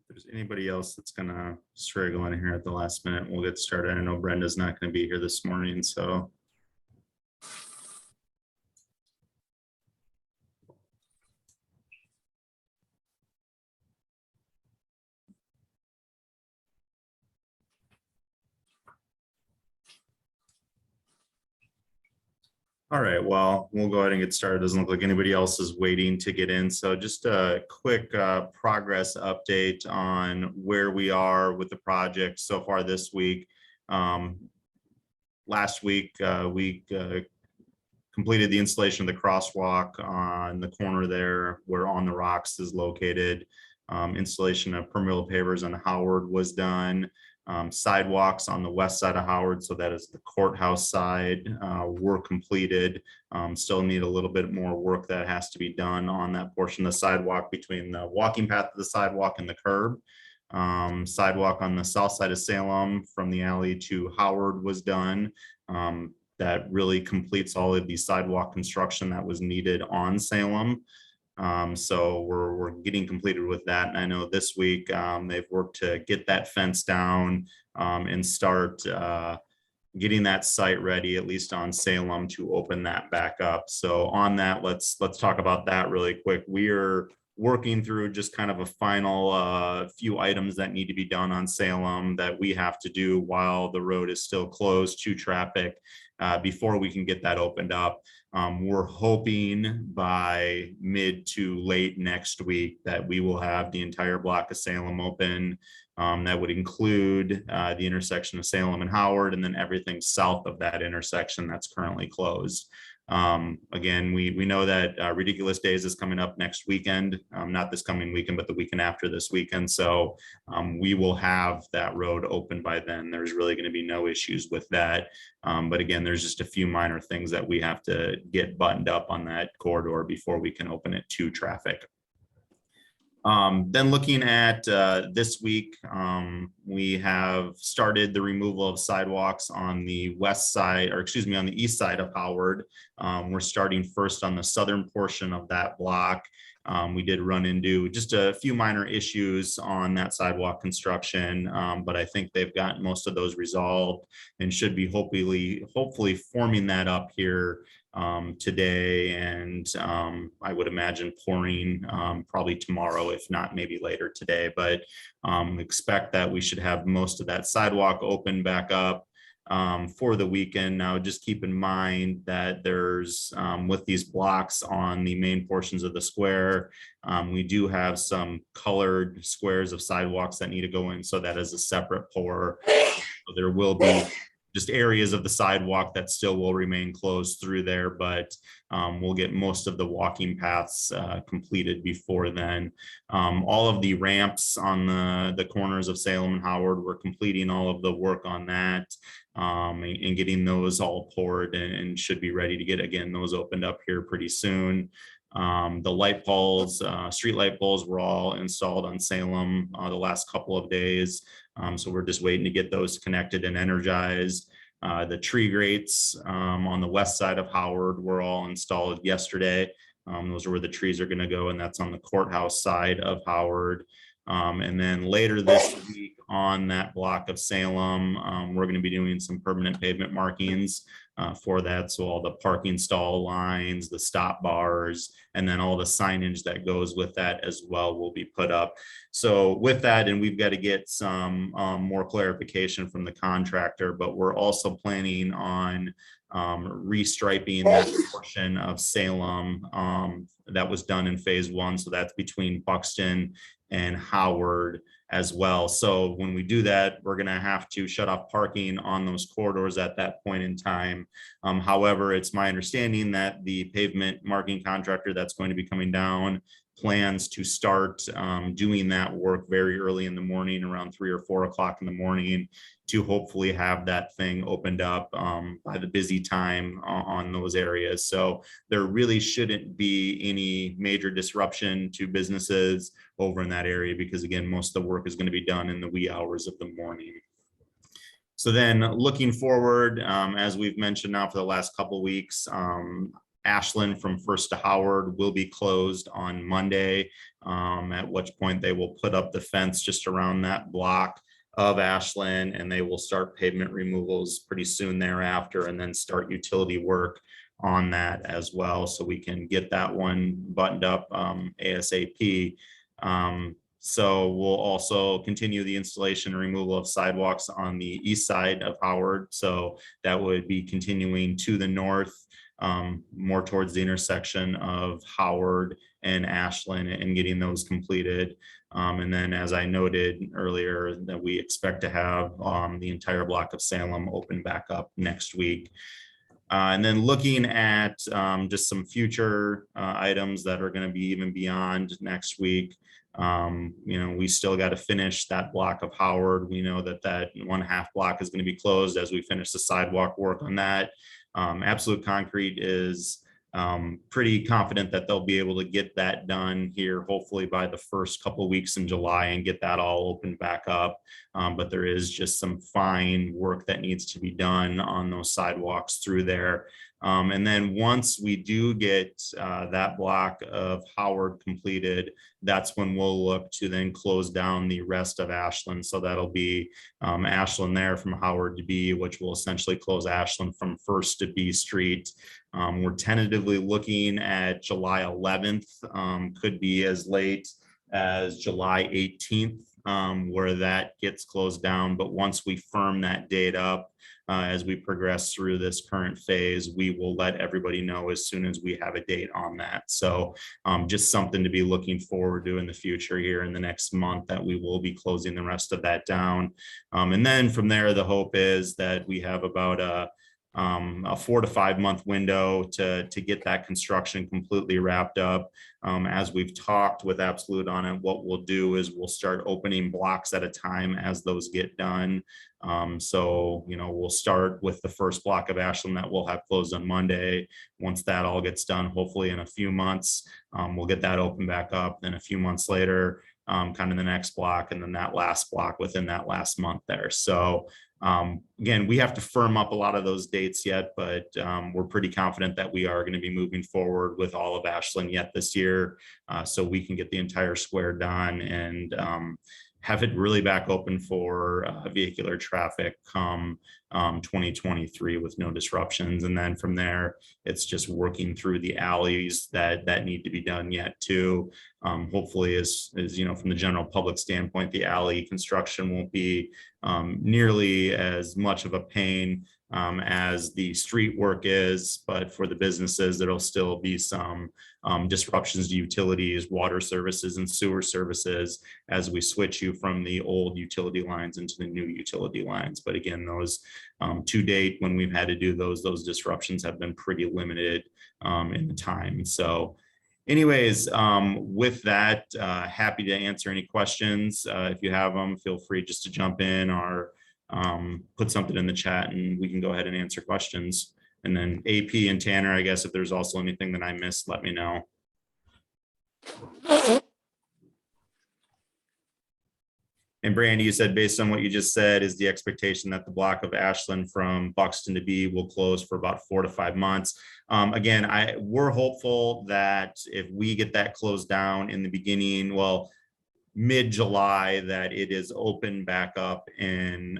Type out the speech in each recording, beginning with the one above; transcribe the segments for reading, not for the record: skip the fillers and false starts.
there's anybody else that's gonna struggle in here at the last minute, we'll get started. I know Brenda's not gonna be here this morning, so. All right, well, we'll go ahead and get started. Doesn't look like anybody else is waiting to get in. So just a quick progress update on where we are with the project so far this week. Last week, we completed the installation of the crosswalk on the corner there where On the Rocks is located. Installation of permeable pavers on Howard was done. Sidewalks on the west side of Howard, so that is the courthouse side, were completed. Still need a little bit more work that has to be done on that portion of the sidewalk between the walking path of the sidewalk and the curb. Sidewalk on the south side of Salem from the alley to Howard was done. That really completes all of the sidewalk construction that was needed on Salem. So we're getting completed with that. And I know this week they've worked to get that fence down and start getting that site ready, at least on Salem, to open that back up. So on that, let's talk about that really quick. We're working through just kind of a final few items that need to be done on Salem that we have to do while the road is still closed to traffic before we can get that opened up. We're hoping by mid to late next week that we will have the entire block of Salem open. That would include the intersection of Salem and Howard, and then everything south of that intersection that's currently closed. Again, we know that Ridiculous Days is coming up next weekend, not this coming weekend, but the weekend after this weekend. So we will have that road open by then. There's really going to be no issues with that. But again, there's just a few minor things that we have to get buttoned up on that corridor before we can open it to traffic. Then looking at this week, we have started the removal of sidewalks on the west side, or excuse me, on the east side of Howard. We're starting first on the southern portion of that block. We did run into just a few minor issues on that sidewalk construction, but I think they've got most of those resolved and should be hopefully forming that up here today, and I would imagine pouring probably tomorrow, if not maybe later today. But expect that we should have most of that sidewalk open back up for the weekend. Now, just keep in mind that there's with these blocks on the main portions of the square, we do have some colored squares of sidewalks that need to go in, so that is a separate pour. So there will be just areas of the sidewalk that still will remain closed through there, but we'll get most of the walking paths completed before then. All of the ramps on the corners of Salem and Howard, we're completing all of the work on that and getting those all poured and should be ready to get, again, those opened up here pretty soon. The light poles, street light poles were all installed on Salem the last couple of days. So we're just waiting to get those connected and energized. The tree grates on the west side of Howard were all installed yesterday. Those are where the trees are going to go, and that's on the courthouse side of Howard. And then later this week on that block of Salem, we're going to be doing some permanent pavement markings for that. So all the parking stall lines, the stop bars, and then all the signage that goes with that as well will be put up. So with that, and we've got to get some more clarification from the contractor, but we're also planning on restriping that portion of Salem that was done in phase one. So that's between Buxton and Howard as well. So when we do that, we're going to have to shut off parking on those corridors at that point in time. However, it's my understanding that the pavement marking contractor that's going to be coming down plans to start doing that work very early in the morning, around 3 or 4 o'clock in the morning, to hopefully have that thing opened up by the busy time on those areas. So there really shouldn't be any major disruption to businesses over in that area, because again, most of the work is going to be done in the wee hours of the morning. So then looking forward, as we've mentioned now for the last couple of weeks, Ashland from First to Howard will be closed on Monday, at which point they will put up the fence just around that block of Ashland, and they will start pavement removals pretty soon thereafter, and then start utility work on that as well, so we can get that one buttoned up ASAP. So we'll also continue the installation and removal of sidewalks on the east side of Howard. So that would be continuing to the north, more towards the intersection of Howard and Ashland, and getting those completed. And then, as I noted earlier, that we expect to have the entire block of Salem open back up next week. And then looking at just some future items that are going to be even beyond next week. We still got to finish that block of Howard. We know that that 1/2 block is going to be closed as we finish the sidewalk work on that. Absolute Concrete is pretty confident that they'll be able to get that done here, hopefully by the first couple of weeks in July, and get that all opened back up. But there is just some fine work that needs to be done on those sidewalks through there. And then once we do get that block of Howard completed, that's when we'll look to then close down the rest of Ashland. So that'll be Ashland there from Howard to B, which will essentially close Ashland from First to B Street. We're tentatively looking at July 11th, could be as late as July 18th, where that gets closed down. But once we firm that date up, as we progress through this current phase, we will let everybody know as soon as we have a date on that. So just something to be looking forward to in the future here in the next month, that we will be closing the rest of that down. And then from there, the hope is that we have about a 4 to 5 month window to get that construction completely wrapped up. As we've talked with Absolute on it, what we'll do is we'll start opening blocks at a time as those get done. So, we'll start with the first block of Ashland that we'll have closed on Monday. Once that all gets done, hopefully in a few months, we'll get that open back up. Then a few months later, kind of the next block, and then that last block within that last month there. So again, we have to firm up a lot of those dates yet, but we're pretty confident that we are going to be moving forward with all of Ashland yet this year, so we can get the entire square done and have it really back open for vehicular traffic come 2023 with no disruptions. And then from there, it's just working through the alleys that need to be done yet too. Hopefully, as from the general public standpoint, the alley construction won't be nearly as much of a pain as the street work is, but for the businesses, there'll still be some disruptions to utilities, water services, and sewer services as we switch you from the old utility lines into the new utility lines. But again, those to date, when we've had to do those disruptions have been pretty limited in the time. So anyways, with that, happy to answer any questions. If you have them, feel free just to jump in or put something in the chat and we can go ahead and answer questions. And then AP and Tanner, I guess if there's also anything that I missed, let me know. And Brandy, you said based on what you just said, is the expectation that the block of Ashland from Buxton to B will close for about 4 to 5 months. Again, we're hopeful that if we get that closed down in the beginning, well, mid-July, that it is open back up in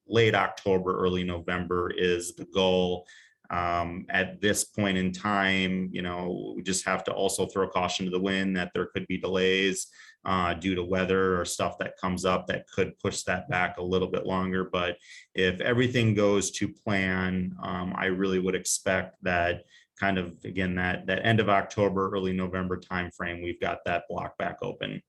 late October, early November is the goal. At this point in time, we just have to also throw caution to the wind that there could be delays due to weather or stuff that comes up that could push that back a little bit longer. But if everything goes to plan, I really would expect that kind of, again, that end of October, early November timeframe, we've got that block back open.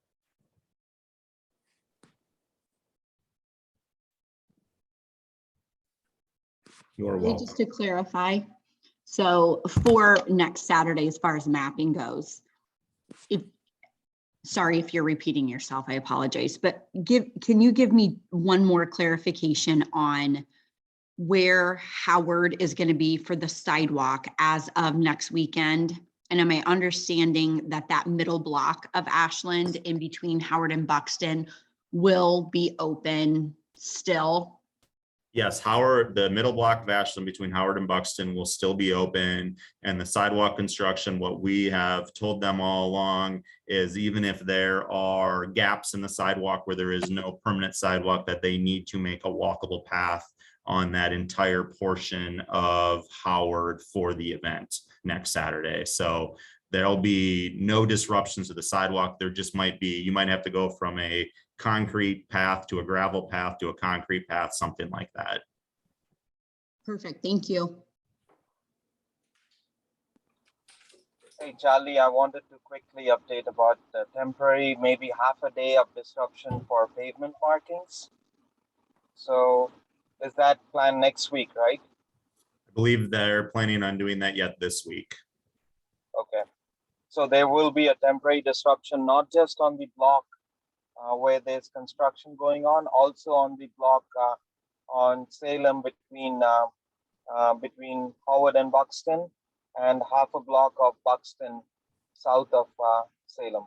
You're welcome. Just to clarify, so for next Saturday, as far as mapping goes, sorry if you're repeating yourself, I apologize, but can you give me one more clarification on where Howard is going to be for the sidewalk as of next weekend? And am I understanding that that middle block of Ashland in between Howard and Buxton will be open still? Yes, Howard, the middle block of Ashland between Howard and Buxton will still be open. And the sidewalk construction, what we have told them all along is even if there are gaps in the sidewalk where there is no permanent sidewalk, that they need to make a walkable path on that entire portion of Howard for the event next Saturday. So there'll be no disruptions to the sidewalk. There just might be, you might have to go from a concrete path to a gravel path to a concrete path, something like that. Perfect. Thank you. Hey, Charlie, I wanted to quickly update about the temporary, maybe half a day of disruption for pavement markings. So is that planned next week, right? I believe they're planning on doing that yet this week. Okay. So there will be a temporary disruption, not just on the block where there's construction going on, also on the block on Salem between Howard and Buxton, and half a block of Buxton south of Salem.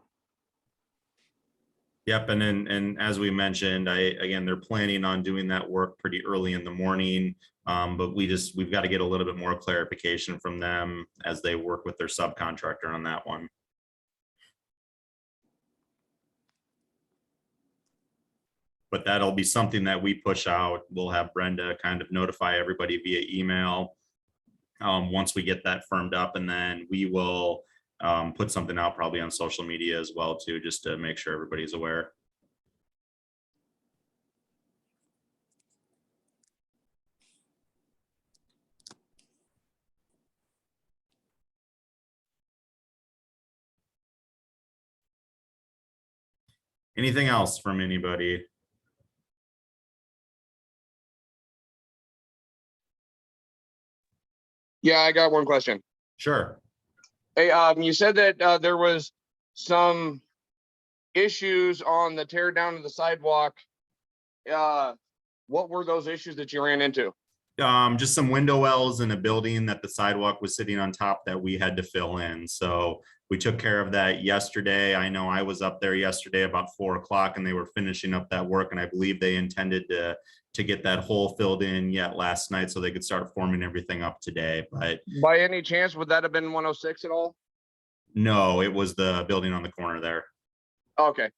Yep, and as we mentioned, again, they're planning on doing that work pretty early in the morning, but we've got to get a little bit more clarification from them as they work with their subcontractor on that one. But that'll be something that we push out. We'll have Brenda kind of notify everybody via email once we get that firmed up, and then we will put something out probably on social media as well too, just to make sure everybody's aware. Anything else from anybody? Yeah, I got one question. Sure. Hey, you said that there was some issues on the tear down of the sidewalk. What were those issues that you ran into? Just some window wells in a building that the sidewalk was sitting on top that we had to fill in. So we took care of that yesterday. I know I was up there yesterday about 4 o'clock and they were finishing up that work. And I believe they intended to get that hole filled in yet last night so they could start forming everything up today. But By any chance, would that have been 106 at all? no, it was the building on the corner there. Okay.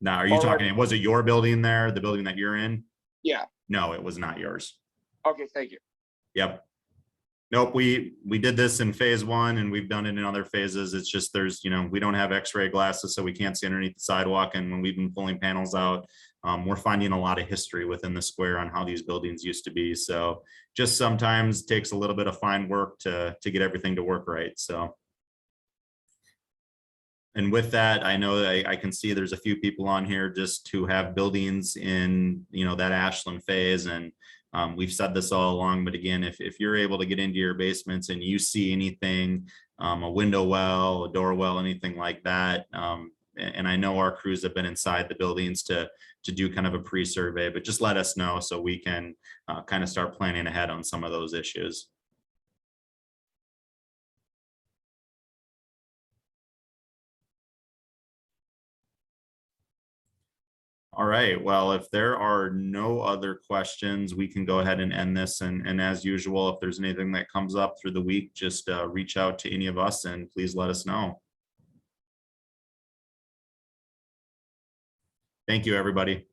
Now, are you All right. talking, was it your building there, the building that you're in? Yeah. No, it was not yours. Okay, thank you. Yep. Nope, we did this in phase 1 and we've done it in other phases. It's just there's, we don't have x-ray glasses, so we can't see underneath the sidewalk. And when we've been pulling panels out, we're finding a lot of history within the square on how these buildings used to be. So just sometimes takes a little bit of fine work to get everything to work right. So. And with that, I know that I can see there's a few people on here just who have buildings in, that Ashland phase. And we've said this all along, but again, if you're able to get into your basements and you see anything, a window well, a door well, anything like that, and I know our crews have been inside the buildings to do kind of a pre-survey, but just let us know so we can kind of start planning ahead on some of those issues. All right, well, if there are no other questions, we can go ahead and end this. And as usual, if there's anything that comes up through the week, just reach out to any of us and please let us know. Thank you, everybody.